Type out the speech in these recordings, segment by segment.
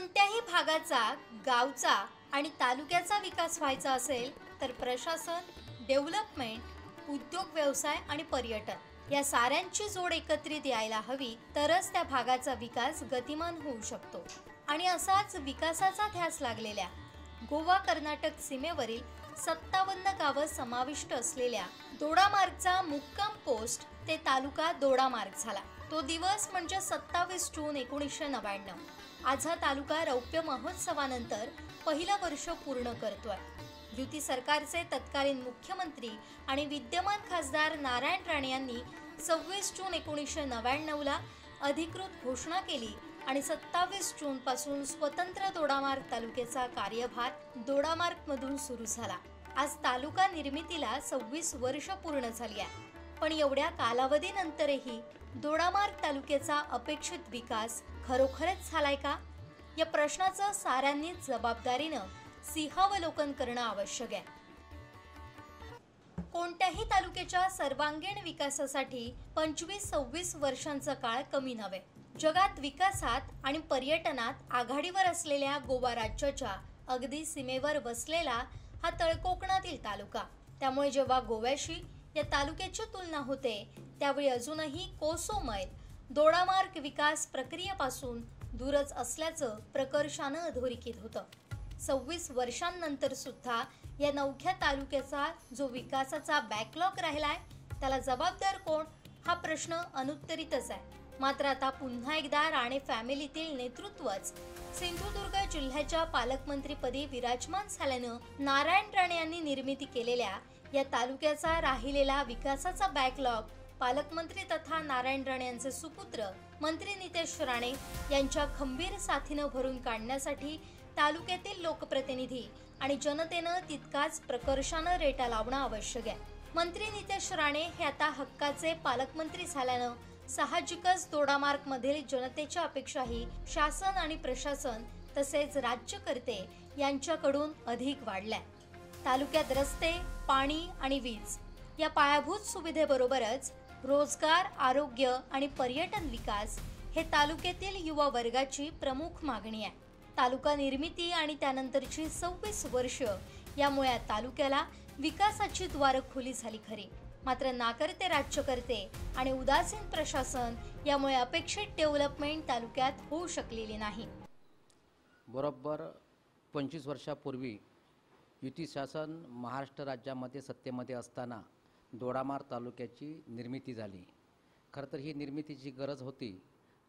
कोणत्याही भागाचा, गावचा आणि तालुक्याचा विकास व्हायचा असेल तर प्रशासन, डेव्हलपमेंट, उद्योग व्यवसाय आणि पर्यटन या साऱ्यांची जोड एकत्रित यायला हवी, तरच त्या भागाचा विकास गतिमान होऊ शकतो। आणि असाच विकासाचा ध्यास लागलेल्या गोवा कर्नाटक सीमेवरील 57 गावं समाविष्ट असलेल्या दोडामार्गचा मुक्काम पोस्ट ते तालुका दोडामार्ग झाला। तो दिवस म्हणजे 27 जून 1999। आज हा तालुका रौप्य महोत्सवानंतर पहिलं वर्ष पूर्ण करतोय। युती सरकारचे तत्कालीन मुख्यमंत्री आणि विद्यमान खासदार नारायण राणे यांनी 26 जून 1999 ला अधिकृत घोषणा केली आणि 27 जून पासून स्वतंत्र दोडामार्ग तालुक्याचा कार्यभार दोडामार्ग मधून सुरू झाला। आज तालुका निर्मितीला 26 वर्ष पूर्ण झाली आहे, पण एवढ्या कालावधीनंतरही दोडामार्ग तालुक्याचा अपेक्षित विकास खरोखरच झालाय का? या प्रश्नाचं साऱ्यांनीच जबाबदारीनं सिंहावलोकन करणं आवश्यक आहे। कोणत्याही तालुक्याच्या सर्वांगीण विकासासाठी 25-26 वर्षांचा काळ कमी नव्हे। जगात विकासात आणि पर्यटनात आघाडीवर असलेल्या गोवा राज्याच्या अगदी सीमेवर वसलेला हा तळकोकणातील तालुका। त्यामुळे जेव्हा गोव्याशी या तालुक्याची तुलना होते त्यावेळी अजूनही कोसो मैल दोडामार्ग विकास प्रक्रियेपासून दूरच असल्याचं प्रकर्षानं अधोरेखित होतं। 26 वर्षांनंतर सुद्धा या नवख्या तालुक्याचा जो विकासाचा बॅकलॉग राहिलाय त्याला जबाबदार कोण, हा प्रश्न अनुत्तरितच आहे। मात्र आता पुन्हा एकदा राणे फॅमिलीतील नेतृत्वच सिंधुदुर्ग जिल्ह्याच्या पालकमंत्रीपदी विराजमान झाल्यानं नारायण राणे यांनी निर्मिती केलेल्या या तालुक्याचा राहिलेला विकासाचा बॅकलॉग पालकमंत्री तथा नारायण राणे यांचे सुपुत्र मंत्री नितेश राणे यांच्या खंबीर साथीनं भरून काढण्यासाठी तालुक्यातील लोकप्रतिनिधी आणि जनतेनं तितकाच प्रकर्षानं रेटा लावणं आवश्यक आहे। मंत्री नितेश राणे हे आता हक्काचे पालकमंत्री झाल्यानं साहजिकच दोडामार्ग मधील जनतेच्या अपेक्षाही शासन आणि प्रशासन तसेच राज्यकर्ते यांच्याकडून अधिक वाढल्या। तालुक्यात रस्ते, पाणी आणि वीज या पायाभूत सुविधेबरोबरच रोजगार, आरोग्य आणि पर्यटन विकास हे तालुक्यातील युवा वर्गाची प्रमुख मागणी आहे। तालुका निर्मिती आणि त्यानंतरची 26 वर्ष यामुळे तालुक्याला विकासाची द्वारं खुली झाली खरी, मात्र नाकर्ते राज्यकर्ते आणि उदासीन प्रशासन यामुळे अपेक्षित डेव्हलपमेंट तालुक्यात होऊ शकलेली नाही। बरोबर 25 वर्षापूर्वी युती शासन महाराष्ट्र राज्यामध्ये सत्तेमध्ये असताना दोडामार्ग तालुक्याची निर्मिती झाली। खरं तर ही निर्मितीची गरज होती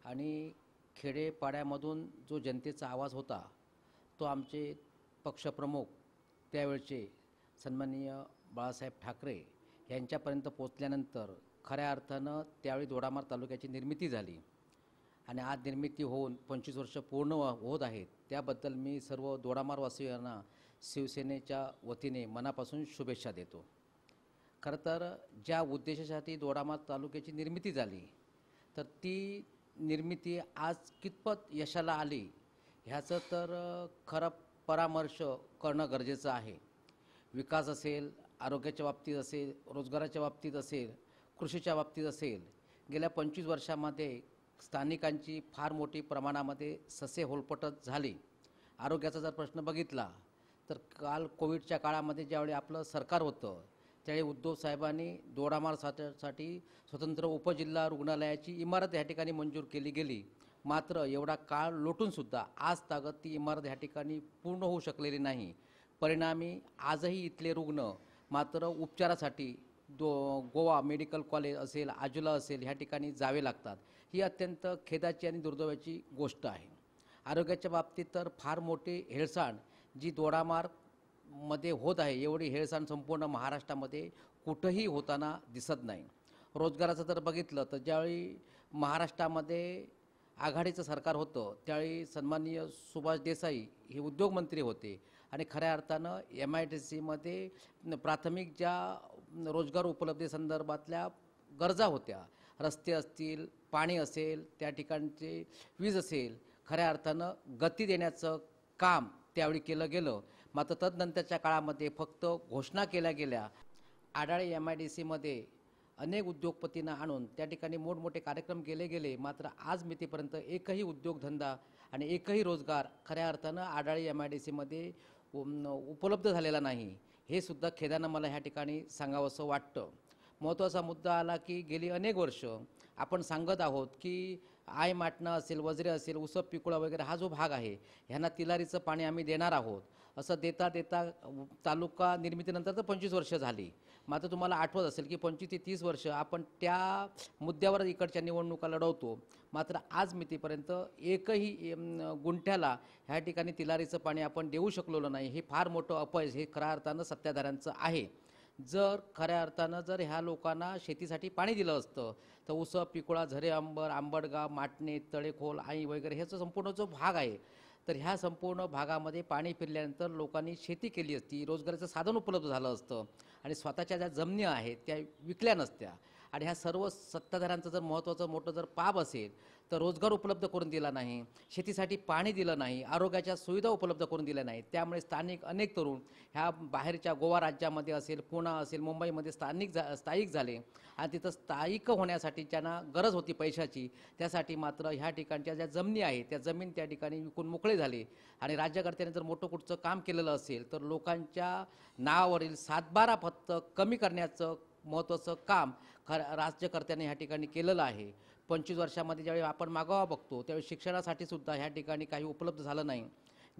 आणि खेडेपाड्यामधून जो जनतेचा आवाज होता तो आमचे पक्षप्रमुख त्यावेळचे सन्माननीय बाळासाहेब ठाकरे यांच्यापर्यंत पोचल्यानंतर खऱ्या अर्थानं त्यावेळी दोडामार्ग तालुक्याची निर्मिती झाली आणि आज निर्मिती होऊन 25 वर्ष पूर्ण होत आहेत। त्याबद्दल मी सर्व दोडामार्गवासियांना शिवसेनेच्या वतीने मनापासून शुभेच्छा देतो। खरं तर ज्या उद्देशासाठी दोडामार्ग तालुक्याची निर्मिती झाली तर ती निर्मिती आज कितपत यशाला आली ह्याचं तर खरं परामर्श करणं गरजेचं आहे। विकास असेल, आरोग्याच्या बाबतीत असेल, रोजगाराच्या बाबतीत असेल, कृषीच्या बाबतीत असेल, गेल्या 25 वर्षामध्ये स्थानिकांची फार मोठी प्रमाणामध्ये ससे होलपटत झाली। आरोग्याचा जर प्रश्न बघितला तर काल कोविडच्या काळामध्ये ज्यावेळी आपलं सरकार होतं त्यावेळी उद्धव साहेबांनी दोडामार्गसाठी स्वतंत्र उपजिल्हा रुग्णालयाची इमारत या ठिकाणी मंजूर केली गेली। मात्र एवढा काळ लोटूनसुद्धा आज तागत ती इमारत या ठिकाणी पूर्ण होऊ शकलेली नाही। परिणामी आजही इथले रुग्ण मात्र उपचारासाठी गोवा मेडिकल कॉलेज असेल, आजुला असेल ह्या ठिकाणी जावे लागतात। ही अत्यंत खेदाची आणि दुर्दैवाची गोष्ट आहे। आरोग्याच्या बाबतीत तर फार मोठी हेळसांड जी दोडामार्ग मध्ये होत आहे एवढी हेळसांड संपूर्ण महाराष्ट्रामध्ये कुठेही होताना दिसत नाही। रोजगाराचं जर बघितलं तर ज्यावेळी महाराष्ट्रामध्ये आघाडीचं सरकार होतं त्यावेळी सन्माननीय सुभाष देसाई हे उद्योगमंत्री होते आणि खऱ्या अर्थानं MIDC प्राथमिक ज्या रोजगार उपलब्धीसंदर्भातल्या गरजा होत्या, रस्ते असतील, पाणी असेल, त्या ठिकाणचे वीज असेल, खऱ्या अर्थानं गती देण्याचं काम त्यावेळी केलं गेलं। मात्र तदनंतरच्या काळामध्ये फक्त घोषणा केल्या गेल्या। आडाळे MIDC अनेक उद्योगपतींना आणून त्या ठिकाणी मोठमोठे कार्यक्रम केले गेले, मात्र आज मितीपर्यंत एकही उद्योगधंदा आणि एकही रोजगार खऱ्या अर्थानं आडाळी MIDCमध्ये उपलब्ध झालेला नाही. हे सुद्धा खेदानं मला ह्या ठिकाणी सांगावंसं वाटतं. महत्त्वाचा मुद्दा आला की गेली अनेक वर्ष आपण सांगत आहोत की आय माटणं असेल, वज्रे असेल, उसप पिकुळा वगैरे हा जो भाग आहे ह्यांना तिलारीचं पाणी आम्ही देणार आहोत असं देता देता तालुका निर्मितीनंतर तर 25 वर्ष झाली. मात्र तुम्हाला आठवत असेल की 25 ते 30 वर्ष आपण त्या मुद्द्यावर इकडच्या निवडणुका लढवतो, मात्र आज मितीपर्यंत एकही गुंठ्याला ह्या ठिकाणी तिलारीचं पाणी आपण देऊ शकलेलो नाही. हे फार मोठं अपयश हे खऱ्या अर्थानं सत्ताधाऱ्यांचं आहे. जर खऱ्या अर्थानं जर ह्या लोकांना शेतीसाठी पाणी दिलं असतं तर उसप पिकुळा, झरे अंबर, आंबडगाव, माटणे, तळेखोल, आई वगैरे ह्याचा संपूर्ण जो भाग आहे तर ह्या संपूर्ण भागामध्ये पाणी फिरल्यानंतर लोकांनी शेती केली असती, रोजगाराचं साधन उपलब्ध झालं असतं आणि स्वतःच्या ज्या जमिनी आहेत त्या विकल्या नसत्या. आणि ह्या सर्व सत्ताधाऱ्यांचं जर महत्त्वाचं मोठं जर पाप असेल तर रोजगार उपलब्ध करून दिला नाही, शेतीसाठी पाणी दिलं नाही, आरोग्याच्या सुविधा उपलब्ध करून दिल्या नाहीत. त्यामुळे स्थानिक अनेक तरुण ह्या बाहेरच्या गोवा राज्यामध्ये असेल, पुणे असेल, मुंबईमध्ये स्थायिक झाले आणि तिथं स्थायिक होण्यासाठी ज्यांना गरज होती पैशाची, त्यासाठी मात्र ह्या ठिकाणच्या ज्या जमिनी आहेत त्या जमीन त्या ठिकाणी विकून मोकळे झाले. आणि राज्यकर्त्यांनी जर मोठं कुठचं काम केलेलं असेल तर लोकांच्या नावावरील सातबारा फक्त कमी करण्याचं महत्त्वाचं काम राज्यकर्त्यांनी ह्या ठिकाणी केलेलं आहे. 25 वर्षामध्ये ज्यावेळी आपण मागोवा बघतो त्यावेळी शिक्षणासाठी सुद्धा ह्या ठिकाणी काही उपलब्ध झालं नाही.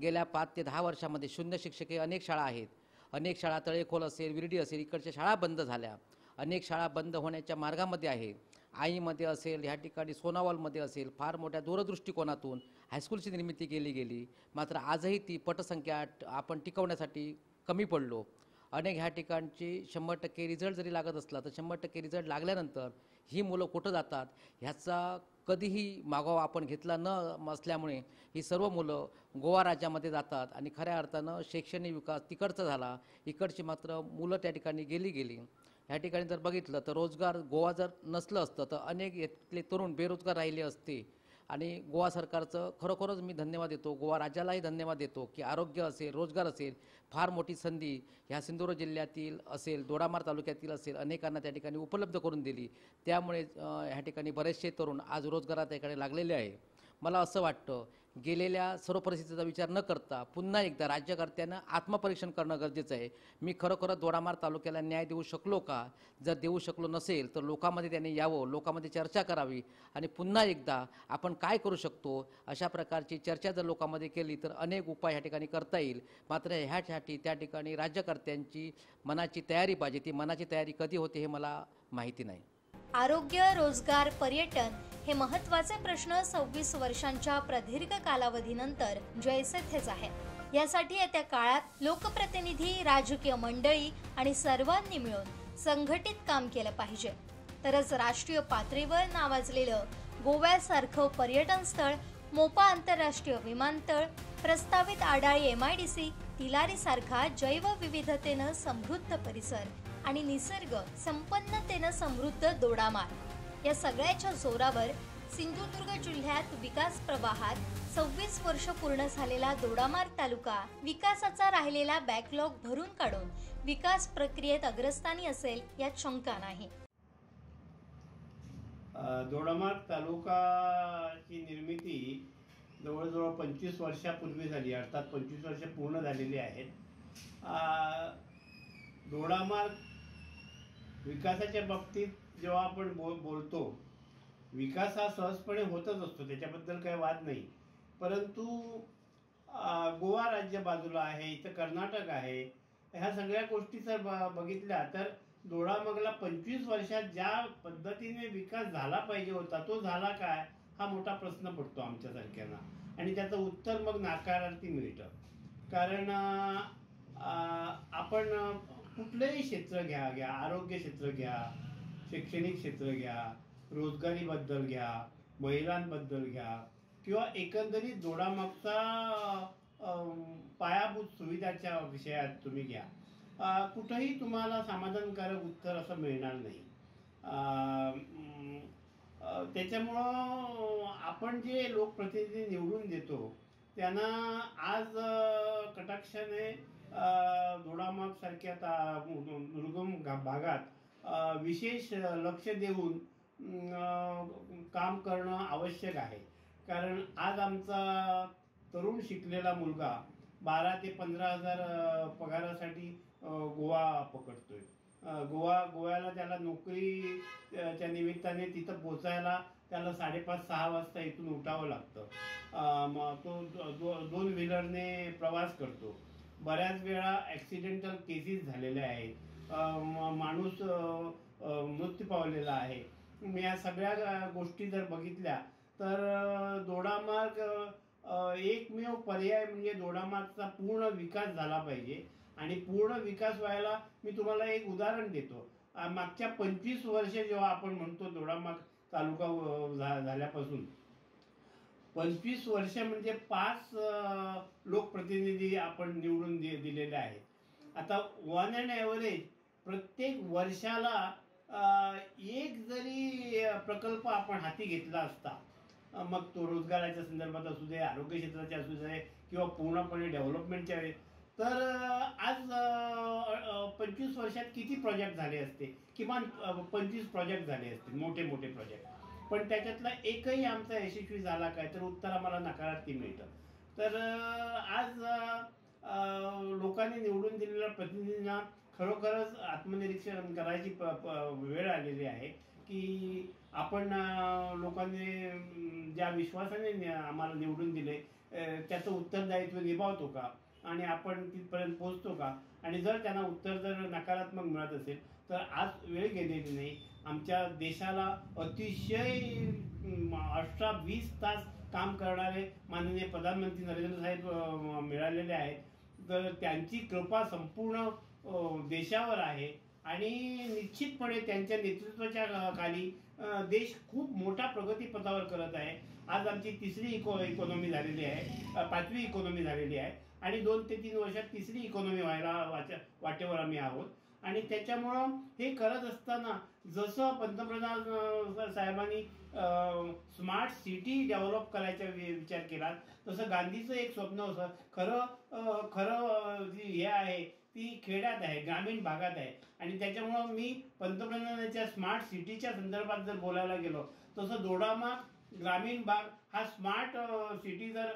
गेल्या 5 ते 10 वर्षामध्ये शून्य शिक्षके अनेक शाळा आहेत. अनेक शाळा तळेखोल असेल, विरडी असेल, इकडच्या शाळा बंद झाल्या. अनेक शाळा बंद होण्याच्या मार्गामध्ये आहे. आईमध्ये असेल, ह्या ठिकाणी सोनावलमध्ये असेल, फार मोठ्या दूरदृष्टिकोनातून हायस्कूलची निर्मिती केली गेली. मात्र आजही ती पटसंख्या आपण टिकवण्यासाठी कमी पडलो. अनेक ह्या ठिकाणची 100% रिझल्ट जरी लागत असला तर 100% रिझल्ट लागल्यानंतर ही मुलं कुठं जातात ह्याचा कधीही मागोवा आपण घेतला न असल्यामुळे ही सर्व मुलं गोवा राज्यामध्ये जातात आणि खऱ्या अर्थानं शैक्षणिक विकास तिकडचा झाला, इकडची मात्र मुलं त्या ठिकाणी गेली. ह्या ठिकाणी जर बघितलं तर रोजगार गोवा जर नसलं असतं तर अनेक इथले तरुण बेरोजगार राहिले असते. आणि गोवा सरकारचं खरोखरच मी धन्यवाद देतो, गोवा राज्यालाही धन्यवाद देतो की आरोग्य असेल, रोजगार असेल, फार मोठी संधी ह्या सिंधुदुर्ग जिल्ह्यातील असेल, दोडामार तालुक्यातील असेल अनेकांना त्या ठिकाणी उपलब्ध करून दिली. त्यामुळे ह्या ठिकाणी बरेचसे तरुण आज रोजगारात त्याकडे लागलेले आहे. मला असं वाटतं गेलेल्या सर्व परिस्थितीचा विचार न करता पुन्हा एकदा राज्यकर्त्यांना आत्मपरीक्षण करणं गरजेचं आहे. मी खरोखरच दोडामार तालुक्याला न्याय देऊ शकलो का? जर देऊ शकलो नसेल तर लोकांमध्ये त्यांनी यावं, लोकांमध्ये चर्चा करावी आणि पुन्हा एकदा आपण काय करू शकतो अशा प्रकारची चर्चा जर लोकांमध्ये केली तर अनेक उपाय ह्या ठिकाणी करता येईल. मात्र ह्यासाठी त्या ठिकाणी राज्यकर्त्यांची मनाची तयारी पाहिजे. ती मनाची तयारी कधी होते हे मला माहिती नाही. आरोग्य, रोजगार, पर्यटन हे महत्त्वाचे प्रश्न 26 वर्षांच्या प्रदीर्घ कालावधीनंतर जैसे थेच आहेत. यासाठी येत्या काळात लोकप्रतिनिधी, राजकीय मंडळी आणि सर्वांनी मिळून संघटित काम केलं पाहिजे. तरच राष्ट्रीय पातळीवर नावाजलेलं गोव्यासारखं पर्यटन स्थळ, मोपा आंतरराष्ट्रीय विमानतळ, प्रस्तावित आडाळी MIDC, तिलारीसारखा जैवविविधतेनं समृद्ध परिसर आणि निसर्ग संपन्नतेनं समृद्ध दोडामार या सगळ्याच्या जोरावर सिंधुदुर्ग जिल्ह्यात विकास प्रवाहात 26 वर्ष पूर्ण झालेला दोडामार तालुका विकासाचा राहिलेला बॅकलॉग भरून काढून विकास प्रक्रियेत अग्रस्थानी असेल यात शंका नाही. दोडामार तालुकाची निर्मिती जवळजवळ 25 वर्षापूर्वी झाली, अर्थात 25 वर्ष पूर्ण झालेली आहेत. दोडामार विकासाच्या बाबतीत जेव्हा आपण बोलतो, विकास हा सहजपणे होतच असतो, त्याच्याबद्दल काही वाद नाही. परंतु गोवा राज्य बाजूला आहे, इथं कर्नाटक आहे, ह्या सगळ्या गोष्टी जर बघितल्या तर दोडामार्गला 25 वर्षात ज्या पद्धतीने विकास झाला पाहिजे होता तो झाला काय हा मोठा प्रश्न पडतो आमच्यासारख्यांना. आणि त्याचं उत्तर मग नाकारार्थी मिळतं. कारण आपण कुठलंही क्षेत्र घ्या, आरोग्य क्षेत्र घ्या, शैक्षणिक क्षेत्र घ्या, रोजगारीबद्दल घ्या, महिलांबद्दल घ्या किंवा एकंदरीत दोडामार्गचा पायाभूत सुविधाच्या विषयात तुम्ही घ्या, कुठंही तुम्हाला समाधानकारक उत्तर असं मिळणार नाही. त्याच्यामुळं आपण जे लोकप्रतिनिधी निवडून देतो त्यांना आज कटाक्षाने दोडामार्ग सारख्या दुर्गम भागात विशेष लक्ष देऊन काम करणं आवश्यक आहे. कारण आज आमचा तरुण शिकलेला मुलगा 12 ते 15 हजार पगारासाठी गोवा पकडतोय. गोव्याला त्याला नोकरीच्या निमित्ताने तिथं पोचायला त्याला 5:30-6 वाजता इथून उठावं लागतं. तो 2 व्हीलरने प्रवास करतो. बऱ्याच वेळा ॲक्सिडेंटल केसेस झालेल्या आहेत. माणूस मृत्यू पावलेला आहे. या सगळ्या गोष्टी जर बघितल्या तर दोडामार्ग एकमेव पर्याय म्हणजे दोडामार्गचा पूर्ण विकास झाला पाहिजे. आणि पूर्ण विकास व्हायला मी तुम्हाला एक उदाहरण देतो. मागच्या 25 वर्ष जेव्हा आपण म्हणतो दोडामार्ग तालुका झाल्यापासून 25 वर्ष म्हणजे 5 लोकप्रतिनिधी आपण निवडून दिलेले आहेत. आता ऑन अँड ॲव्हरेज प्रत्येक वर्षाला एक जरी प्रकल्प आपण हाती घेतला असता, मग तो रोजगाराच्या संदर्भात असू दे, आरोग्य क्षेत्राचे असू दे किंवा पूर्णपणे डेव्हलपमेंटच्या वेळेस, तर आज 25 वर्षात किती प्रोजेक्ट झाले असते? किमान 25 प्रोजेक्ट झाले असते, मोठे मोठे प्रोजेक्ट. पण त्याच्यातला एकही आमचा यशस्वी झाला काय? तर उत्तर आम्हाला नकारार्थी मिळतं. तर आज लोकांनी निवडून दिलेल्या प्रतिनिधींना खरोखरच आत्मनिरीक्षण करायची वेळ आलेली आहे की आपण लोकांनी ज्या विश्वासाने आम्हाला निवडून दिले त्याचं उत्तरदायित्व निभावतो का आणि आपण तिथपर्यंत पोहोचतो का? आणि जर त्यांना उत्तर जर नकारात्मक मिळत असेल तर आज वेळ गेलेली नाही. आमच्या देशाला अतिशय 18-20 तास काम करणारे माननीय प्रधानमंत्री नरेंद्र साहेब मिळालेले आहेत. तर त्यांची कृपा संपूर्ण देशावर आहे आणि निश्चितपणे त्यांच्या नेतृत्वाच्या खाली देश खूप मोठ्या प्रगतीपथावर करत आहे. आज आमची 3री इकॉनॉमी झालेली आहे, 5वी इकॉनॉमी झालेली आहे आणि 2 ते 3 वर्षात 3री इकॉनॉमी व्हायला वाटेवर आम्ही आहोत. आणि त्याच्यामुळं हे करत असताना जसं पंतप्रधान साहेबांनी स्मार्ट सिटी डेव्हलप करायचा विचार केला, तसं गांधीचं एक स्वप्न होतं. खरं जी हे आहे ती खेड्यात आहे, ग्रामीण भागात आहे. आणि त्याच्यामुळं मी पंतप्रधानांच्या स्मार्ट सिटीच्या संदर्भात जर बोलायला गेलो, तसं दोडामार्ग ग्रामीण भाग हा स्मार्ट सिटी जर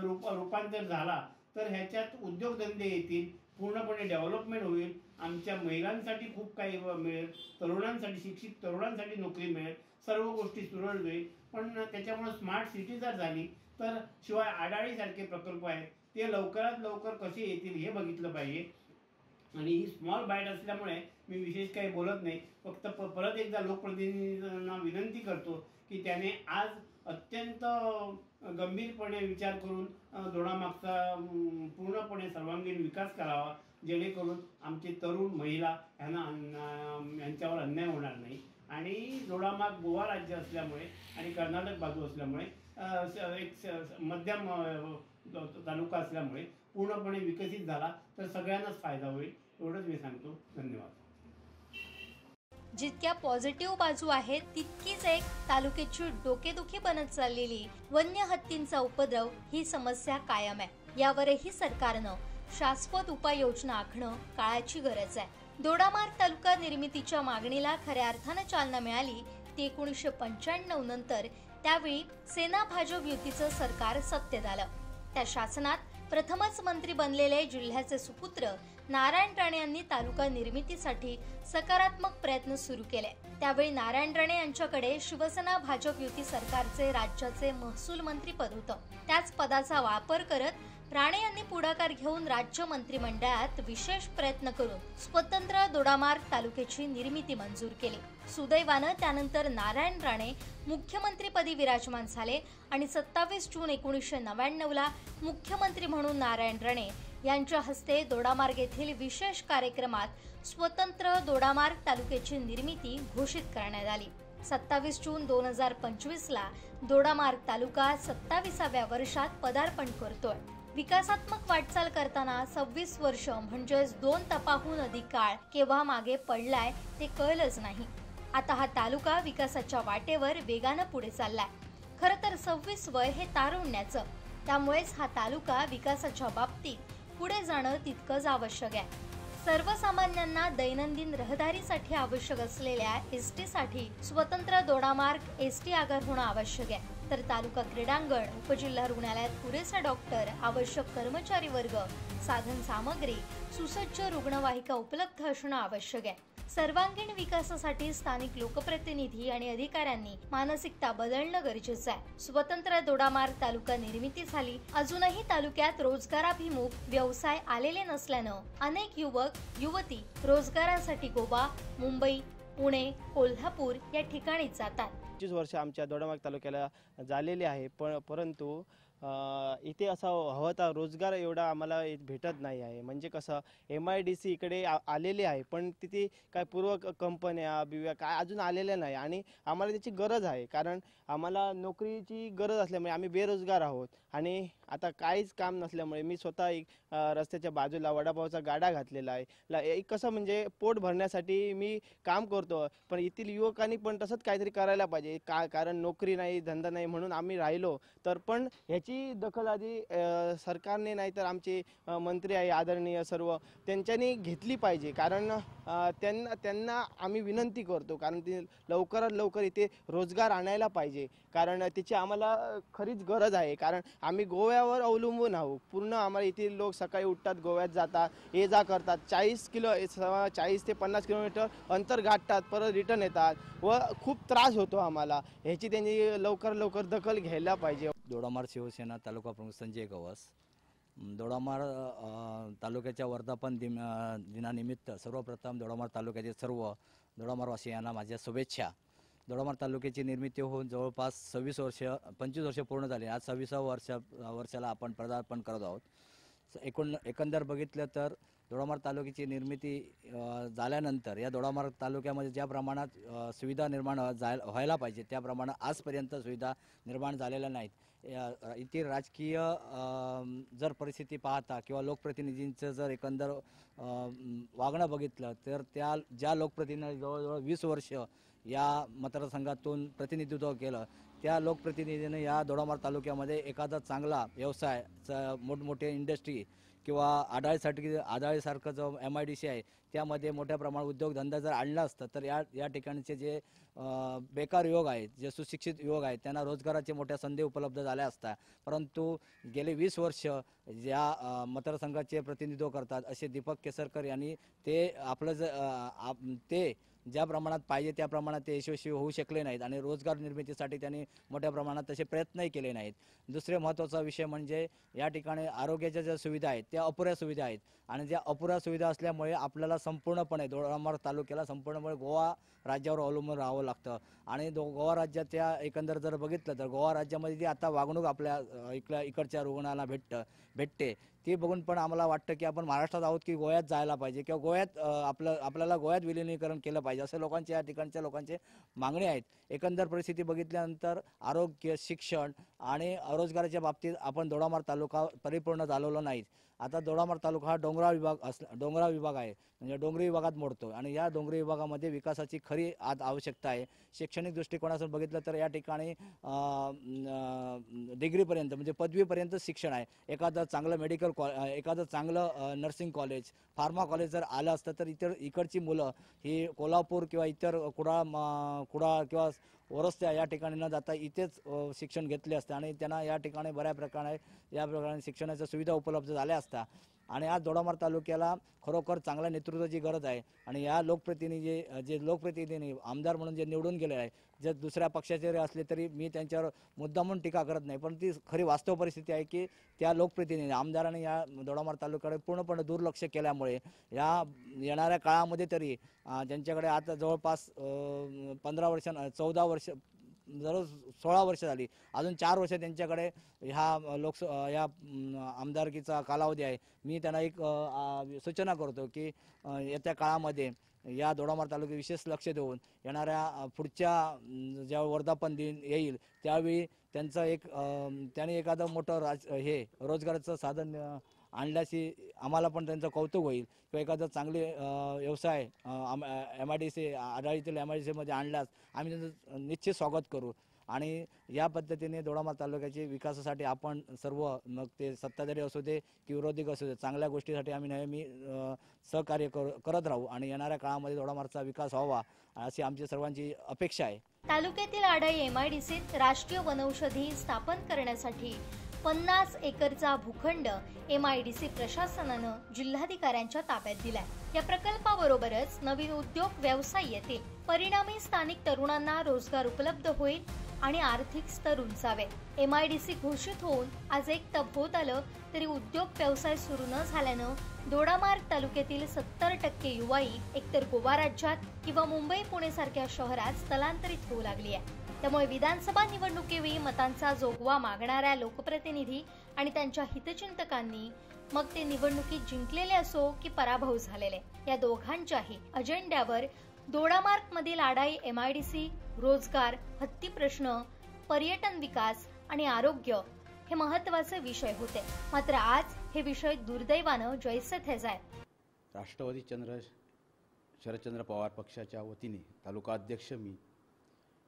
रूपांतर झाला तर ह्याच्यात उद्योगधंदे येतील, पूर्णपणे डेव्हलपमेंट होईल, आमच्या महिलांसाठी खूप काही मिळेल, तरुणांसाठी, शिक्षित तरुणांसाठी नोकरी मिळेल, सर्व गोष्टी सुरळीत होईल. पण त्याच्यामुळे स्मार्ट सिटी जर झाली तर शिवाय आडाळीसारखे प्रकल्प आहेत ते लवकरात लवकर कसे येतील हे बघितलं पाहिजे. आणि ही स्मॉल बाईट असल्यामुळे मी विशेष काही बोलत नाही. फक्त परत एकदा लोकप्रतिनिधींना विनंती करतो की त्याने आज अत्यंत गंभीरपणे विचार करून दोडामार्गचा पूर्णपणे सर्वांगीण विकास करावा, जेणेकरून आमचे तरुण, महिला यांच्यावर अन्याय होणार नाही. आणि दोडामार्ग गोवा राज्य असल्यामुळे आणि कर्नाटक बाजू असल्यामुळे एक मध्यम तालुका असल्यामुळे पूर्णपणे विकसित झाला तर सगळ्यांनाच फायदा होईल, एवढंच मी सांगतो. धन्यवाद. जितक्या पॉझिटिव्ह बाजू आहेत तितकीच एक तालुक्याची डोकेदुखी बनत चाललेली वन्य हत्तींचा उपद्रव ही समस्या कायम आहे. यावरही सरकारनं शाश्वत उपाययोजना आखणं काळाची गरज आहे. दोडामार्ग तालुका निर्मितीच्या मागणीला खऱ्या अर्थानं चालना मिळाली ती 1995 नंतर. त्यावेळी सेना भाजप युतीचं सरकार सत्तेत आलं. त्या शासनात प्रथमच मंत्री बनलेले जिल्ह्याचे सुपुत्र नारायण राणे यांनी तालुका निर्मितीसाठी सकारात्मक प्रयत्न सुरू केले. त्यावेळी नारायण राणे यांच्याकडे शिवसेना भाजप युती सरकारचे राज्याचे महसूल मंत्री पद होतं. त्याच पदाचा वापर करत राणे यांनी पुढाकार घेऊन राज्य मंत्रिमंडळात विशेष प्रयत्न करून स्वतंत्र दोडामार्ग तालुक्याची निर्मिती मंजूर केली. सुदैवानं त्यानंतर नारायण राणे मुख्यमंत्रीपदी विराजमान झाले आणि 27 जून 1999 मुख्यमंत्री म्हणून नारायण राणे यांच्या हस्ते दोडामार्ग येथील विशेष कार्यक्रमात स्वतंत्र दोडामार्ग तालुक्याची निर्मिती घोषित करण्यात आली. 27 जून 2025ला दोडामार्ग तालुका 27व्या वर्षात पदार्पण करतोय. विकासात्मक वाटचाल करताना 26 वर्ष म्हणजेच 2 तपाहून अधिक काळ केव्हा मागे पडलाय ते कळलंच नाही. आता हा तालुका विकासाच्या वाटेवर वेगानं पुढे चाललाय. खरं तर 26 वय हे तारुण्याचं, त्यामुळेच हा तालुका विकासाच्या बाबतीत पुढे जाणं तितकंच आवश्यक आहे. सर्वसामान्यांना दैनंदिन रहदारीसाठी आवश्यक असलेल्या एसटीसाठी स्वतंत्र दोडामार्ग एसटी आगार होणं आवश्यक आहे, तर तालुका क्रीडांगण, उपजिल्हा रुग्णालयात पुरेसा डॉक्टर, आवश्यक कर्मचारी वर्ग, साधन सामग्री, सुसज्ज रुग्णवाहिका उपलब्ध असणं आवश्यक आहे. सर्वांगीण विकासासाठी स्थानिक लोकप्रतिनिधी आणि अधिकाऱ्यांनी मानसिकता बदलणं गरजेचं आहे. स्वतंत्र दोडामार्ग तालुका निर्मिती झाली, अजूनही तालुक्यात रोजगाराभिमुख व्यवसाय आलेले नसल्यानं अनेक युवक युवती रोजगारासाठी गोवा, मुंबई, पुणे, कोल्हापूर या ठिकाणी जातात. 25 वर्ष आमच्या दोडामार्ग तालुक्याला झालेले आहे, परंतु इथे असा हवा रोजगार एवढा आम्हाला भेटत नाही आहे. म्हणजे कसं MIDC इकडे आलेले आहे, पण तिथे काय पूर्व कंपन्या बिव्या काय अजून आलेल्या नाही आणि आम्हाला त्याची गरज आहे. कारण आम्हाला नोकरीची गरज असल्यामुळे आम्ही बेरोजगार आहोत आणि आता काहीच काम नसल्यामुळे मी स्वतः एक रस्त्याच्या बाजूला वडापावचा गाडा घातलेला आहे. एक कसं म्हणजे पोट भरण्यासाठी मी काम करतो, पण येथील युवकांनी पण तसंच काहीतरी करायला पाहिजे. कारण नोकरी नाही, धंदा नाही म्हणून आम्ही राहिलो. तर पण ह्याची दखल आधी सरकारने नाही तर आमचे मंत्री आहे आदरणीय सर्व त्यांच्यानी घेतली पाहिजे. कारण त्यांना आम्ही विनंती करतो, कारण ते लवकरात लवकर इथे रोजगार आणायला पाहिजे. कारण त्याची आम्हाला खरीच गरज आहे. कारण आम्ही गोव्यावर अवलंबून आहोत पूर्ण. आम्हाला इथे लोक सकाळी उठतात, गोव्यात जातात, ये जा करतात, 40 ते 50 किलोमीटर अंतर गाठतात, परत रिटर्न येतात व खूप त्रास होतो आम्हाला. ह्याची त्यांनी लवकर दखल घ्यायला पाहिजे. दोडामार्ग शिवसेना तालुका प्रमुख संजय गवस. दोडामार्ग तालुक्याच्या वर्धापन दिनानिमित्त सर्वप्रथम दोडामार्ग तालुक्यातील सर्व दोडामार्गवासियांना माझ्या शुभेच्छा. दोडामार्ग तालुक्याची निर्मिती होऊन जवळपास 25 वर्ष पूर्ण झाली. आज 26व्या वर्षाला आपण पदार्पण करत आहोत. एकंदर बघितलं तर दोडामार्ग तालुक्याची निर्मिती झाल्यानंतर या दोडामार्ग तालुक्यामध्ये ज्या प्रमाणात सुविधा निर्माण व्हायला पाहिजे त्या प्रमाणात आजपर्यंत सुविधा निर्माण झालेल्या नाहीत. इथे राजकीय जर परिस्थिती पाहता किंवा लोकप्रतिनिधींचं जर एकंदर वागणं बघितलं तर ज्या लोकप्रतिनिधी जवळजवळ 20 वर्ष या मतदारसंघातून प्रतिनिधित्व केलं त्या लोकप्रतिनिधीने या दोडामार्ग तालुक्यामध्ये एखादा चांगला व्यवसाय, मोठमोठे इंडस्ट्री किंवा आडाळीसारखं जो MIDC आहे त्यामध्ये मोठ्या प्रमाणात उद्योगधंदा जर आणला असता तर या ठिकाणचे जे बेकार युवक आहेत, जे सुशिक्षित युवक आहेत त्यांना रोजगाराचे मोठ्या संधी उपलब्ध झाल्या असता. परंतु गेले 20 वर्ष ज्या मतदारसंघाचे प्रतिनिधित्व करतात असे दीपक केसरकर यांनी ते ज्या प्रमाणात पाहिजे त्या प्रमाणात ते यशस्वी होऊ शकले नाहीत आणि रोजगार निर्मितीसाठी त्यांनी मोठ्या प्रमाणात तसे प्रयत्नही केले नाहीत. दुसरे महत्त्वाचा विषय म्हणजे या ठिकाणी आरोग्याच्या ज्या सुविधा आहेत त्या अपुऱ्या सुविधा आहेत आणि ज्या अपुऱ्या सुविधा असल्यामुळे आपल्याला संपूर्णपणे दोडामार्ग तालुक्याला संपूर्णपणे गोवा राज्यावर अवलंबून राहावं लागतं. आणि गोवा राज्याच्या एकंदर जर बघितलं तर गोवा राज्यामध्ये जी आता वागणूक आपल्या इकडच्या रुग्णाला भेटते ती बघून पण आम्हाला वाटतं की आपण महाराष्ट्रात आहोत की गोव्यात जायला पाहिजे किंवा गोव्यात आपल्याला गोव्यात विलिनीकरण केलं पाहिजे असे लोकांचे या ठिकाणच्या लोकांचे मागणी आहेत. एकंदर परिस्थिती बघितल्यानंतर आरोग्य, शिक्षण आणि रोजगाराच्या बाबतीत आपण दोडामार्ग तालुका परिपूर्ण झालेलो नाहीत. आता दोडामार्ग तालुका हा डोंगराळ विभाग आहे, म्हणजे डोंगरी विभागात मोडतो आणि या डोंगरी विभागामध्ये विकासाची खरी आवश्यकता आहे. शैक्षणिक दृष्टिकोनातून बघितलं तर या ठिकाणी डिग्रीपर्यंत म्हणजे पदवीपर्यंत शिक्षण आहे. एखादं चांगलं एखादं चांगलं नर्सिंग कॉलेज, फार्मा कॉलेज जर आलं असतं तर इकडची मुलं ही कोल्हापूर किंवा इतर कुडाळ किंवा वरस्त्या या ठिकाणी न जाता इथेच शिक्षण घेतले असते आणि त्यांना या ठिकाणी बऱ्या प्रकारे शिक्षणाच्या सुविधा उपलब्ध झाल्या असत्या. आणि आज दोडामार्ग तालुक्याला खरोखर चांगल्या नेतृत्वाची गरज आहे आणि या लोकप्रतिनिधी आमदार म्हणून जे निवडून गेले आहे, जर दुसऱ्या पक्षाचे असले तरी मी त्यांच्यावर मुद्दामून टीका करत नाही, पण ती खरी वास्तव परिस्थिती आहे की त्या लोकप्रतिनिधी आमदारांनी या दोडामार्ग तालुक्याकडे पूर्णपणे दुर्लक्ष केल्यामुळे या येणाऱ्या काळामध्ये तरी ज्यांच्याकडे आता जवळपास 14 वर्ष जवळ 16 वर्ष झाली, अजून 4 वर्ष त्यांच्याकडे या आमदारकीचा कालावधी आहे. मी त्यांना एक सूचना करतो की येत्या काळामध्ये या दोडामार्ग तालुक्यात विशेष लक्ष देऊन येणाऱ्या पुढच्या ज्या वर्धापन दिन येईल त्यावेळी त्यांनी एखादं मोठं रोजगाराचं साधन आणल्याची आम्हाला पण त्यांचं कौतुक होईल किंवा एखादा चांगले व्यवसाय MIDC आढाळीतील MIDC मध्ये आणल्यास आम्ही त्यांचं निश्चित स्वागत करू. आणि या पद्धतीने दोडामार्ग तालुक्याच्या विकासासाठी आपण सर्व, मग ते सत्ताधारी असू दे की विरोधी असू दे, चांगल्या गोष्टीसाठी आम्ही नेहमी सहकार्य करत राहू आणि येणाऱ्या काळामध्ये दोडामार्गचा विकास व्हावा अशी आमची सर्वांची अपेक्षा आहे. तालुक्यातील आडाई MIDCत राष्ट्रीय वनौषधी स्थापन करण्यासाठी 50 एकरचा भूखंड MIDC प्रशासनानं जिल्हाधिकाऱ्यांच्या ताब्यात दिलाय. या प्रकल्पाबरोबरच नवीन उद्योग व्यवसाय येतील. परिणामी स्थानिक तरुणांना रोजगार उपलब्ध होईल आणि आर्थिक स्तर उंचावेल. MIDC घोषित होऊन आज एक तप होत आलं तरी उद्योग व्यवसाय सुरू न झाल्यानं दोडामार्ग तालुक्यातील 70% युवाई एकतर गोवा राज्यात किंवा मुंबई पुणे सारख्या शहरात स्थलांतरित होऊ लागली आहे. त्यामुळे विधानसभा निवडणुकीवेळी मतांचा जोगवा मागणाऱ्या लोकप्रतिनिधी आणि त्यांच्या हितचिंतकांनी, मग ते निवडणुकीत जिंकलेले असो की पराभव झालेले, या दोघांच्याही अजेंड्यावर दोडामार्ग मधील आडाई MIDC, रोजगार, हत्ती प्रश्न, पर्यटन विकास आणि आरोग्य हे महत्त्वाचे विषय होते. मात्र आज हे विषय दुर्दैवानं जैसे थेच आहेत. राष्ट्रवादी शरदचंद्र पवार पक्षाच्या वतीने तालुका अध्यक्ष मी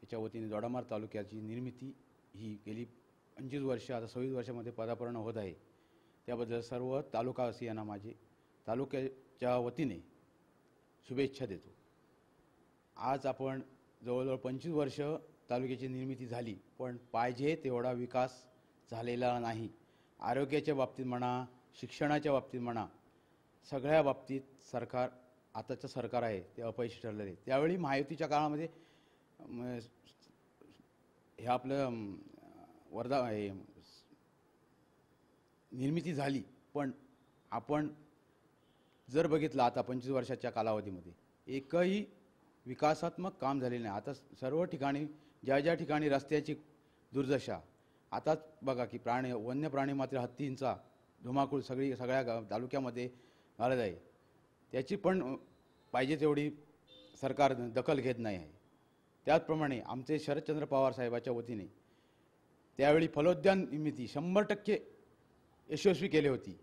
याच्या वतीने दोडामार्ग तालुक्याची निर्मिती ही गेली 25 वर्ष, आता 26 वर्षामध्ये पदार्पण होत आहे. त्याबद्दल सर्व तालुकावासियांना माझे तालुक्याच्या वतीने शुभेच्छा देतो. आज आपण जवळजवळ 25 वर्ष तालुक्याची निर्मिती झाली, पण पाहिजे तेवढा विकास झालेला नाही. आरोग्याच्या बाबतीत म्हणा, शिक्षणाच्या बाबतीत म्हणा, सगळ्या बाबतीत सरकार, आताचं सरकार आहे ते अपयशी ठरलेले आहे. त्यावेळी महायुतीच्या काळामध्ये हे आपलं वर्धा हे निर्मिती झाली, पण आपण जर बघितलं आता 25 वर्षाच्या कालावधीमध्ये एकही विकासात्मक काम झालेले नाही. आता सर्व ठिकाणी ज्या ठिकाणी रस्त्याची दुर्दशा, आता बघा की वन्य प्राणी मात्र हत्तींचा धुमाकूळ सगळ्या तालुक्यामध्ये घालत आहे. त्याची पण पाहिजे तेवढी सरकार दखल घेत नाही आहे. त्याचप्रमाणे आमचे शरदचंद्र पवार साहेबाच्या वतीने त्यावेळी फलोद्यान निर्मिती 100% यशस्वी केली होती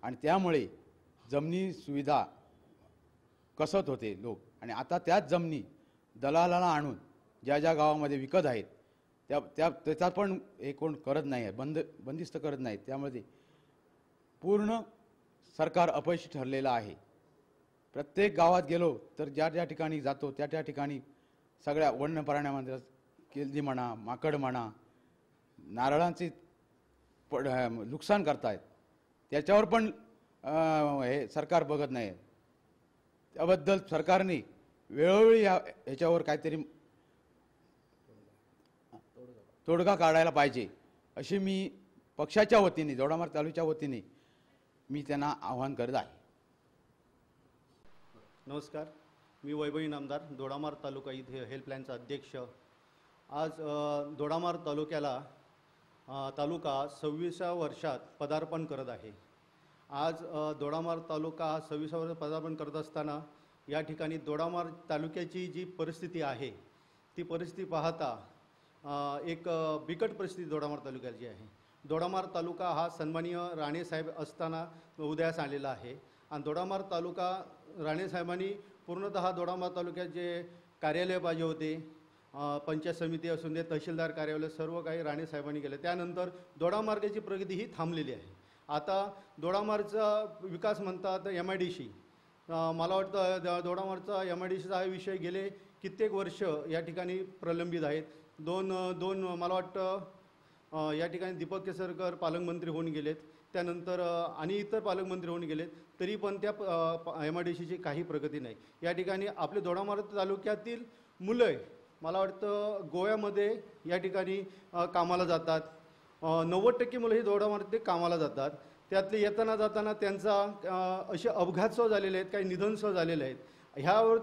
आणि त्यामुळे जमिनी सुविधा कसत होते लोक, आणि आता त्याच जमिनी दलालाला आणून ज्या गावामध्ये विकत आहेत त्याचा पण हे कोण करत नाही आहे, बंदिस्त करत नाहीत. त्यामुळे पूर्ण सरकार अपयशी ठरलेलं आहे. प्रत्येक गावात गेलो तर ज्या ठिकाणी जातो त्या ठिकाणी सगळ्या वन्य प्राण्यामध्ये केल्दी म्हणा, माकड म्हणा, नारळांचे नुकसान करतायत. त्याच्यावर पण हे सरकार बघत नाही. त्याबद्दल सरकारने वेळोवेळी ह्याच्यावर काहीतरी तोडगा काढायला पाहिजे अशी मी पक्षाच्या वतीने, दोडामार्ग तालुक्याच्या वतीने मी त्यांना आवाहन करत आहे. नमस्कार, मी वैभव इनामदार, दोडामार्ग तालुका इथे हेल्पलाईनचा अध्यक्ष. आज दोडामार्ग तालुक्याला तालुका 26व्या वर्षात पदार्पण करत आहे. आज दोडामार्ग तालुका हा 26व्या वर्षात पदार्पण करत असताना या ठिकाणी दोडामार्ग तालुक्याची जी परिस्थिती आहे ती परिस्थिती पाहता एक बिकट परिस्थिती दोडामार्ग तालुक्याची आहे. दोडामार्ग तालुका हा सन्माननीय राणेसाहेब असताना उदयास आलेला आहे आणि दोडामार्ग तालुका राणेसाहेबांनी पूर्णतः दोडामार्ग तालुक्यात जे कार्यालय पाहिजे होते, पंचायत समिती असून दे, तहसीलदार कार्यालय, सर्व काही राणेसाहेबांनी केलं. त्यानंतर दोडामार्गाची प्रगती ही थांबलेली आहे. आता दोडामार्गचा विकास म्हणतात MIDC. मला वाटतं दोडामार्गचा MIDCचा हा विषय गेले कित्येक वर्ष या ठिकाणी प्रलंबित आहेत. दोन मला वाटतं या ठिकाणी दीपक केसरकर पालकमंत्री होऊन गेलेत, त्यानंतर आणि इतर पालकमंत्री होऊन गेलेत, तरी पण त्या MIDCची काही प्रगती नाही. या ठिकाणी आपले दोडामार्ग तालुक्यातील मुलं मला वाटतं गोव्यामध्ये या ठिकाणी कामाला जातात. 90% मुलं ही दोडामार्ग ते कामाला जातात. त्यातले येताना जाताना त्यांचा असे अपघातसह झालेले आहेत, काही निधनसह झालेले आहेत. ह्यावर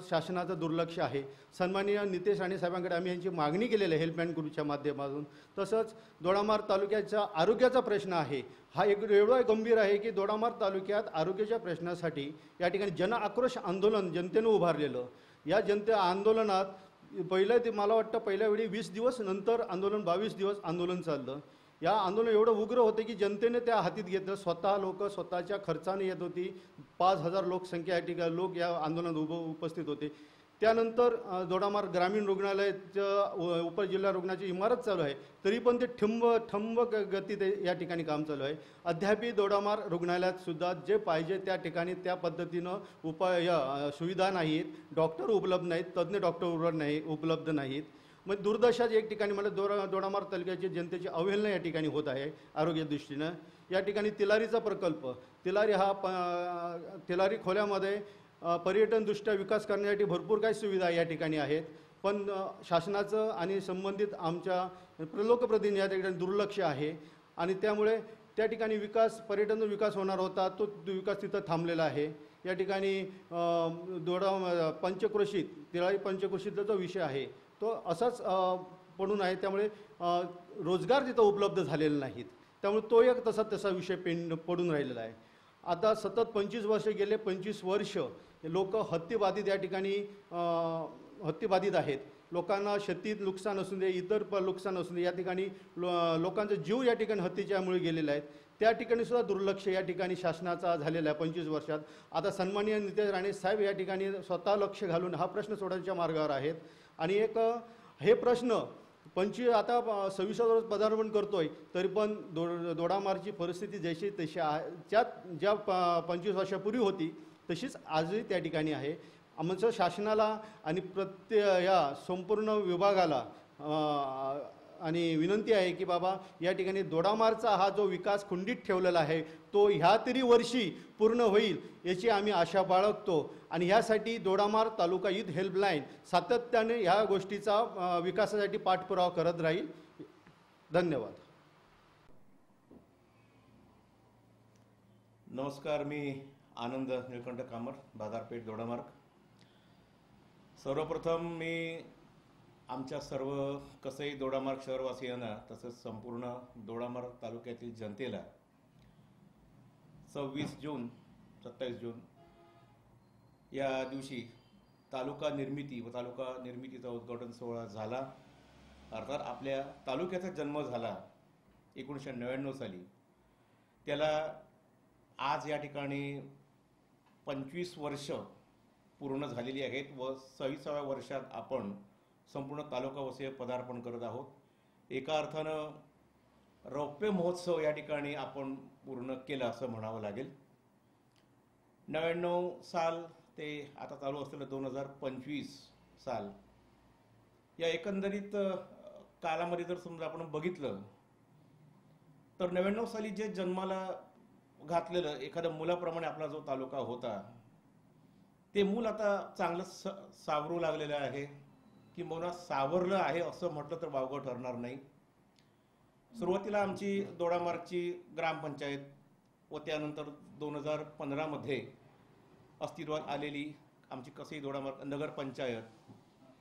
शासनाचं दुर्लक्ष आहे. सन्माननीय नितेश राणे साहेबांकडे आम्ही यांची मागणी केलेली आहे हेल्पलाईन ग्रुपच्या माध्यमातून. तसंच दोडामार्ग तालुक्याचा आरोग्याचा प्रश्न आहे, हा एवढा गंभीर आहे की दोडामार्ग तालुक्यात आरोग्याच्या प्रश्नासाठी या ठिकाणी जन आक्रोश आंदोलन जनतेनं उभारलेलं. या जनते आंदोलनात मला वाटतं पहिल्या वेळी 20 दिवस, नंतर आंदोलन 22 दिवस आंदोलन चाललं. या आंदोलन एवढं उग्र होते की जनतेने त्या हातीत घेतलं. स्वतः लोक स्वतःच्या खर्चाने येत होती. 5000 लोकसंख्या या ठिकाणी लोक या आंदोलनात उपस्थित होते. त्यानंतर दोडामार्ग ग्रामीण रुग्णालयाचं उपजिल्हा रुग्णाची इमारत चालू आहे, तरी पण ते ठंब गतीत या ठिकाणी काम चालू आहे. अद्यापही दोडामार्ग रुग्णालयात सुद्धा जे पाहिजे त्या ठिकाणी त्या पद्धतीनं सुविधा नाहीत, डॉक्टर उपलब्ध नाहीत, तज्ज्ञ डॉक्टर उपलब्ध नाहीत. मग दुर्दशा एक ठिकाणी मला दोडामार्ग तालुक्याची जनतेची अवहेलना या ठिकाणी होत आहे आरोग्य दृष्टीनं. या ठिकाणी तिलारीचा प्रकल्प, तिलारी खोल्यामध्ये पर्यटनदृष्ट्या विकास करण्यासाठी भरपूर काही सुविधा या ठिकाणी आहेत, पण शासनाचं आणि संबंधित आमच्या लोकप्रतिनिधी या ठिकाणी दुर्लक्ष आहे आणि त्यामुळे त्या ठिकाणी पर्यटन विकास होणार होता तो विकास तिथं थांबलेला आहे. या ठिकाणी तिलारी पंचक्रोशीतला जो विषय आहे तो असाच पडून आहे, त्यामुळे रोजगार तिथं उपलब्ध झालेले नाहीत, त्यामुळे तो एक तसा विषय पडून राहिलेला आहे. आता सतत 25 वर्ष गेले, 25 वर्ष लोक हत्तीबाधित या ठिकाणी हत्तीबाधित आहेत. लोकांना शेतीत नुकसान असून दे, इतर नुकसान असून दे, या ठिकाणी लोकांचा जीव या ठिकाणी हत्तीच्यामुळे गेलेला आहे. त्या ठिकाणी सुद्धा दुर्लक्ष या ठिकाणी शासनाचा झालेला आहे 25 वर्षात. आता सन्माननीय नितेश राणे साहेब या ठिकाणी स्वतः लक्ष घालून हा प्रश्न सोडवण्याच्या मार्गावर आहेत आणि हे प्रश्न आता 26 वर्ष पदार्पण करतोय, तरी पण दोडामार्गची परिस्थिती जशी तशी आहे, ज्या 25 वर्षापूर्वी होती तशीच आजही त्या ठिकाणी आहे. आमचं शासनाला आणि या संपूर्ण विभागाला आणि विनंती आहे की बाबा या ठिकाणी दोडामार्गचा हा जो विकास खुंडीत ठेवलेला आहे तो ह्या तरी वर्षी पूर्ण होईल याची आम्ही आशा बाळगतो आणि ह्यासाठी दोडामार्ग तालुका युथ हेल्पलाईन सातत्याने ह्या गोष्टीचा विकासासाठी पाठपुरावा करत राहील. धन्यवाद. नमस्कार, मी आनंद निळकंठ कामत, बाजारपेठ दोडामार्ग. सर्वप्रथम मी आमच्या सर्व कसई दोडामार्ग शहरवासियांना तसंच संपूर्ण दोडामार्ग तालुक्यातील जनतेला 26 जून 27 जून या दिवशी तालुका निर्मितीचा उद्घाटन सोहळा झाला. अर्थात आपल्या तालुक्याचा जन्म झाला 1999 साली. त्याला आज या ठिकाणी 25 वर्ष पूर्ण झालेली आहेत व 26व्या वर्षात आपण संपूर्ण तालुकावासीय पदार्पण करत आहोत. एका अर्थानं रौप्य महोत्सव या ठिकाणी आपण पूर्ण केला असं म्हणावं लागेल. 99 साल ते आता चालू असलेलं 2025 साल या एकंदरीत कालामध्ये जर समजा आपण बघितलं तर 99 साली जे जन्माला घातलेलं एखाद्या मुलाप्रमाणे आपला जो तालुका होता ते मूल आता चांगलं सावरू लागलेलं आहे, किंबहुना सावरलं आहे असं म्हटलं तर वावगं ठरणार नाही. सुरुवातीला आमची दोडामार्गची ग्रामपंचायत व त्यानंतर 2015 मध्ये अस्तित्वात आलेली आमची कसई दोडामार्ग नगरपंचायत,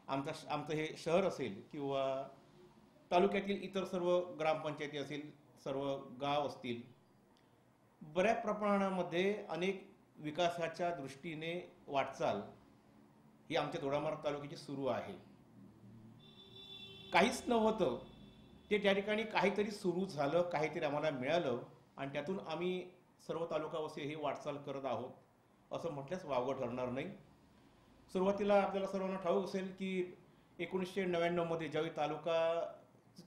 आमचं हे शहर असेल किंवा तालुक्यातील इतर सर्व ग्रामपंचायती असेल, सर्व गाव असतील, बऱ्याच प्रमाणामध्ये अनेक विकासाच्या दृष्टीने वाटचाल ही आमच्या दोडामार्ग तालुक्याची सुरू आहे. काहीच नव्हतं ते त्या ठिकाणी काहीतरी सुरू झालं, काहीतरी आम्हाला मिळालं आणि त्यातून आम्ही सर्व तालुकावासी ही वाटचाल करत आहोत असं म्हटल्यास वावगं ठरणार नाही. सुरुवातीला आपल्याला सर्वांना ठाऊक असेल की 1999 मध्ये ज्यावेळी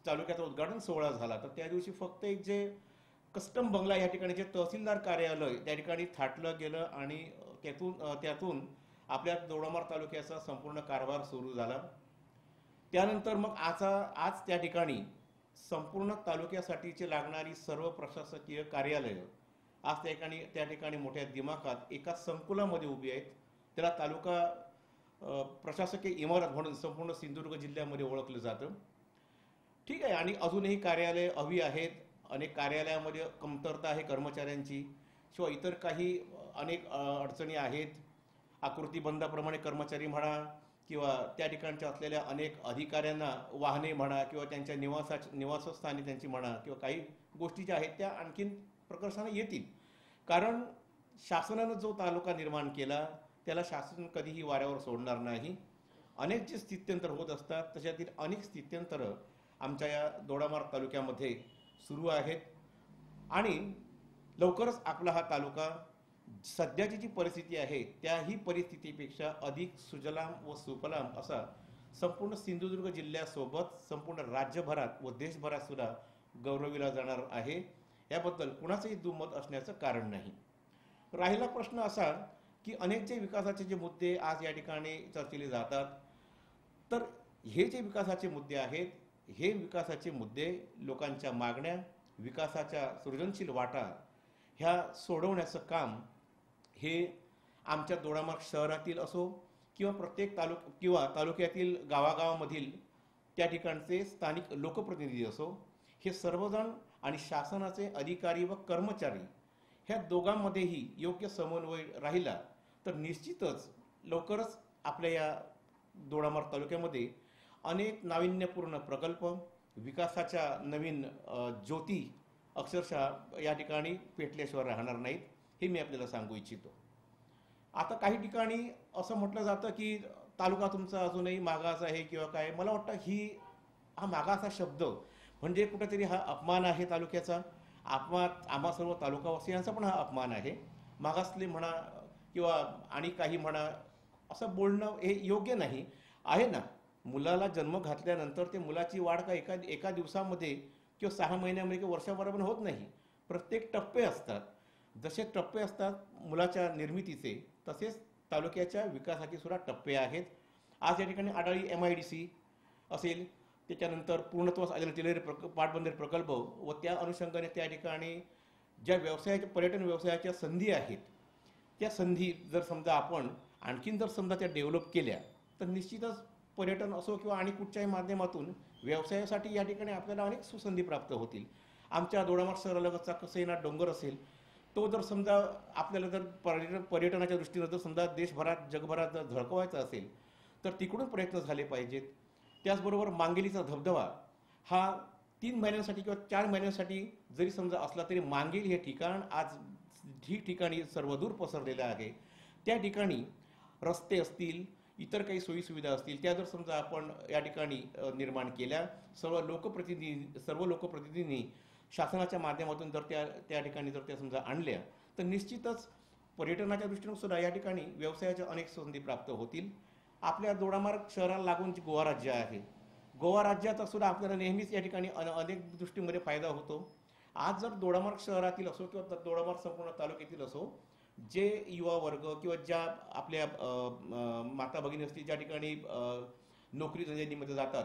तालुक्याचा उद्घाटन सोहळा झाला तर त्या दिवशी फक्त एक जे कस्टम बंगला या ठिकाणी जे तहसीलदार कार्यालय त्या ठिकाणी थाटलं गेलं आणि त्यातून आपल्या दोडामार्ग तालुक्याचा संपूर्ण कारभार सुरू झाला. त्यानंतर मग आज त्या ठिकाणी संपूर्ण तालुक्यासाठीची लागणारी सर्व प्रशासकीय कार्यालयं आज त्या ठिकाणी मोठ्या दिमाखात एका संकुलामध्ये उभी आहेत. त्याला तालुका प्रशासकीय इमारत म्हणून संपूर्ण सिंधुदुर्ग जिल्ह्यामध्ये ओळखलं जातं. ठीक आहे, आणि अजूनही कार्यालय हवी आहेत. अनेक कार्यालयामध्ये कमतरता आहे कर्मचाऱ्यांची, शिवाय इतर काही अनेक अडचणी आहेत. आकृतीबंधाप्रमाणे कर्मचारी म्हणा किंवा त्या ठिकाणच्या असलेल्या अनेक अधिकाऱ्यांना वाहने म्हणा किंवा त्यांच्या निवासस्थानी त्यांची म्हणा किंवा काही गोष्टी ज्या आहेत त्या आणखीन प्रकर्षाने येतील. कारण शासनानं जो तालुका निर्माण केला त्याला शासन कधीही वाऱ्यावर सोडणार नाही. अनेक जे स्थित्यंतर होत असतात तशातील अनेक स्थित्यंतरं आमच्या या दोडामार्ग तालुक्यामध्ये सुरू आहेत आणि लवकरच आपला हा तालुका सध्याची जी परिस्थिती आहे त्याही परिस्थितीपेक्षा अधिक सुजलाम व सुफलाम असा संपूर्ण सिंधुदुर्ग जिल्ह्यासोबत संपूर्ण राज्यभरात व देशभरात सुद्धा गौरविला जाणार आहे. याबद्दल कुणाचंही दुमत असण्याचं कारण नाही. राहिला प्रश्न असा की अनेक जे विकासाचे जे मुद्दे आज या ठिकाणी चर्चेले जातात, तर हे जे विकासाचे मुद्दे आहेत, हे विकासाचे मुद्दे, लोकांच्या मागण्या, विकासाच्या सृजनशील वाटा ह्या सोडवण्याचं काम हे आमच्या दोडामार्ग शहरातील असो किंवा प्रत्येक तालुक्यातील गावागावामधील त्या ठिकाणचे स्थानिक लोकप्रतिनिधी असो, हे सर्वजण आणि शासनाचे अधिकारी व कर्मचारी ह्या दोघांमध्येही योग्य समन्वय राहिला तर निश्चितच लवकरच आपल्या या दोडामार्ग तालुक्यामध्ये अनेक नाविन्यपूर्ण प्रकल्प, विकासाच्या नवीन ज्योती अक्षरशः या ठिकाणी पेटल्याशिवाय राहणार नाहीत, हे मी आपल्याला सांगू इच्छितो. आता काही ठिकाणी असं म्हटलं जातं की तालुका तुमचा अजूनही मागास आहे किंवा काय. मला वाटतं हा मागास हा शब्द म्हणजे कुठेतरी हा अपमान आहे तालुक्याचा. आम्हा सर्व तालुकावासियांचा पण हा अपमान आहे. मागासले म्हणा किंवा आणि काही म्हणा असं बोलणं हे योग्य नाही आहे ना. मुलाला जन्म घातल्यानंतर ते मुलाची वाढ का एका दिवसामध्ये किंवा 6 महिन्यामध्ये किंवा वर्षभरामध्ये होत नाही. प्रत्येक टप्पे असतात. जसे टप्पे असतात मुलाच्या निर्मितीचे, तसेच तालुक्याच्या विकासाचे सुद्धा टप्पे आहेत. आज या ठिकाणी आडाळी MIDC असेल, त्याच्यानंतर पूर्णत्वास आलेला टेलरी पाटबंधारे प्रकल्प व त्या अनुषंगाने त्या ठिकाणी ज्या पर्यटन व्यवसायाच्या संधी आहेत, त्या संधी जर समजा आपण आणखीन जर समजा त्या डेव्हलप केल्या तर निश्चितच पर्यटन असो किंवा आणि कुठच्याही माध्यमातून व्यवसायासाठी या ठिकाणी आपल्याला अनेक सुसंधी प्राप्त होतील. आमच्या दोडामार्ग शहरालगतचा कसईनाथ डोंगर असेल, तो जर समजा आपल्याला जर पर्यटनाच्या दृष्टीनं जर समजा देशभरात जगभरात जर झळकवायचा असेल तर तिकडून प्रयत्न झाले पाहिजेत. त्याचबरोबर मांगेलीचा धबधबा हा 3 महिन्यांसाठी किंवा 4 महिन्यांसाठी जरी समजा असला तरी मांगेली हे ठिकाण आज ठिकाणी सर्वदूर पसरलेलं आहे. त्या ठिकाणी रस्ते असतील, इतर काही सोयीसुविधा असतील, त्या जर समजा आपण या ठिकाणी निर्माण केल्या, सर्व लोकप्रतिनिधींनी शासनाच्या माध्यमातून जर त्या ठिकाणी जर त्या समजा आणल्या तर निश्चितच पर्यटनाच्या दृष्टीने सुद्धा या ठिकाणी व्यवसायाच्या अनेक संधी प्राप्त होतील. आपल्या दोडामार्ग शहराला लागून जे गोवा राज्य आहे, गोवा राज्याचा सुद्धा आपल्याला नेहमीच या ठिकाणी अनेक दृष्टीमध्ये फायदा होतो. आज जर दोडामार्ग शहरातील असो किंवा दोडामार्ग संपूर्ण तालुक्यातील असो, जे युवा वर्ग किंवा ज्या आपल्या माता भगिनी असतील, ज्या ठिकाणी नोकरी धंद्यामध्ये जातात,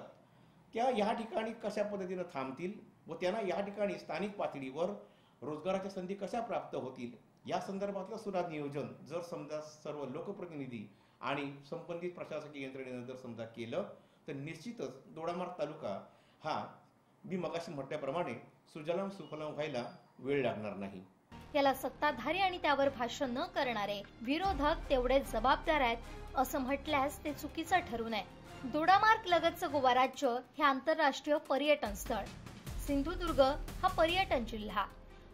त्या या ठिकाणी कशा पद्धतीनं थांबतील व त्यांना या ठिकाणी स्थानिक पातळीवर रोजगाराच्या संधी कशा प्राप्त होतील, या संदर्भातलं सुद्धा नियोजन जर समजा सर्व लोकप्रतिनिधी आणि संबंधित प्रशासकीय यंत्रणेनं जर समजा केलं तर निश्चितच दोडामार्ग तालुका हा मी मगाशी म्हटल्याप्रमाणे सुजलाम सुफलाम व्हायला वेळ लागणार नाही. याला सत्ताधारी आणि त्यावर भाष्य न करणारे विरोधक तेवढे जबाबदार आहेत असं म्हटल्यास ते चुकीचं ठरू नये. दोडामार्ग लगतचं गोवा राज्य हे आंतरराष्ट्रीय पर्यटन स्थळ, सिंधुदुर्ग हा पर्यटन जिल्हा.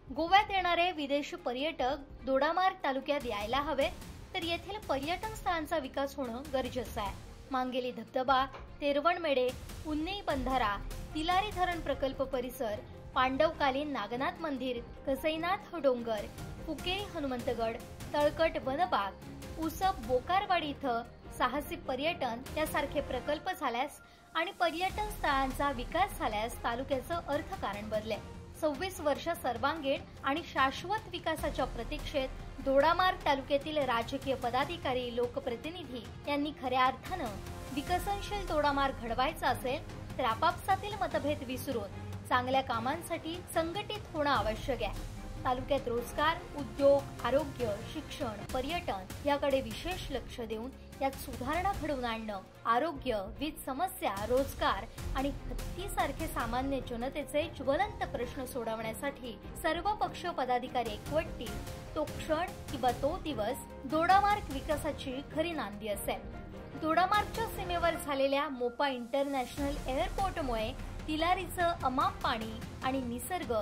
गोव्यात येणारे विदेशी पर्यटक दोडामार्ग तालुक्यात यायला हवे, तर येथील पर्यटन स्थळांचा विकास होणं गरजेचं आहे. मांगेली धबधबा, तेरवणमेढे, उन्नई बंधारा, तिलारी धरण प्रकल्प परिसर, पांडवकालीन नागनाथ मंदिर, कसईनाथ डोंगर, फुकेरी हनुमंतगड, तळकट वनबाग, उसप बोकारवाडी इथं साहसी पर्यटन यासारखे प्रकल्प झाल्यास आणि पर्यटन स्थळांचा विकास झाल्यास तालुक्याचं अर्थकारण बदले. 26 वर्ष सर्वांगीण आणि शाश्वत विकासाच्या प्रतीक्षेत दोडामार्ग तालुक्यातील राजकीय पदाधिकारी, लोकप्रतिनिधी यांनी खऱ्या अर्थानं विकसनशील दोडामार्ग घडवायचा असेल तर आपापसातील मतभेद विसरून चांगल्या कामांसाठी संघटित होणं आवश्यक आहे. तालुक्यात रोजगार, उद्योग, आरोग्य, शिक्षण, पर्यटन याकडे विशेष लक्ष देऊन यात सुधारणा घडवून आणणं, आरोग्य, वीज समस्या, रोजगार आणि हत्तीसारखे सामान्य जनतेचे ज्वलंत प्रश्न सोडवण्यासाठी सर्व पक्ष पदाधिकारी एकवटतील, तो क्षण किंवा तो दिवस दोडामार्ग विकासाची खरी नांदी असेल. दोडामार्गच्या सीमेवर झालेल्या मोपा इंटरनॅशनल एअरपोर्टमुळे तिलारीचं अमाप पाणी आणि निसर्ग,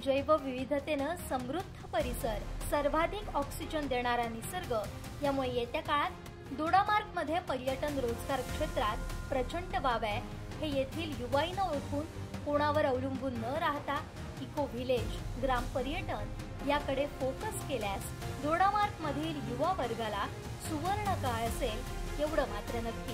जैवविविधतेनं समृद्ध परिसर, सर्वाधिक ऑक्सिजन देणारा निसर्ग यामुळे येत्या काळात दोडामार्गमध्ये पर्यटन रोजगार क्षेत्रात प्रचंड वाव आहे हे येथील युवाईनं ओळखून कोणावर अवलंबून न राहता इको व्हिलेज, ग्राम पर्यटन याकडे फोकस केल्यास दोडामार्ग मधील युवा वर्गाला सुवर्ण काळ असेल एवढं मात्र नक्की।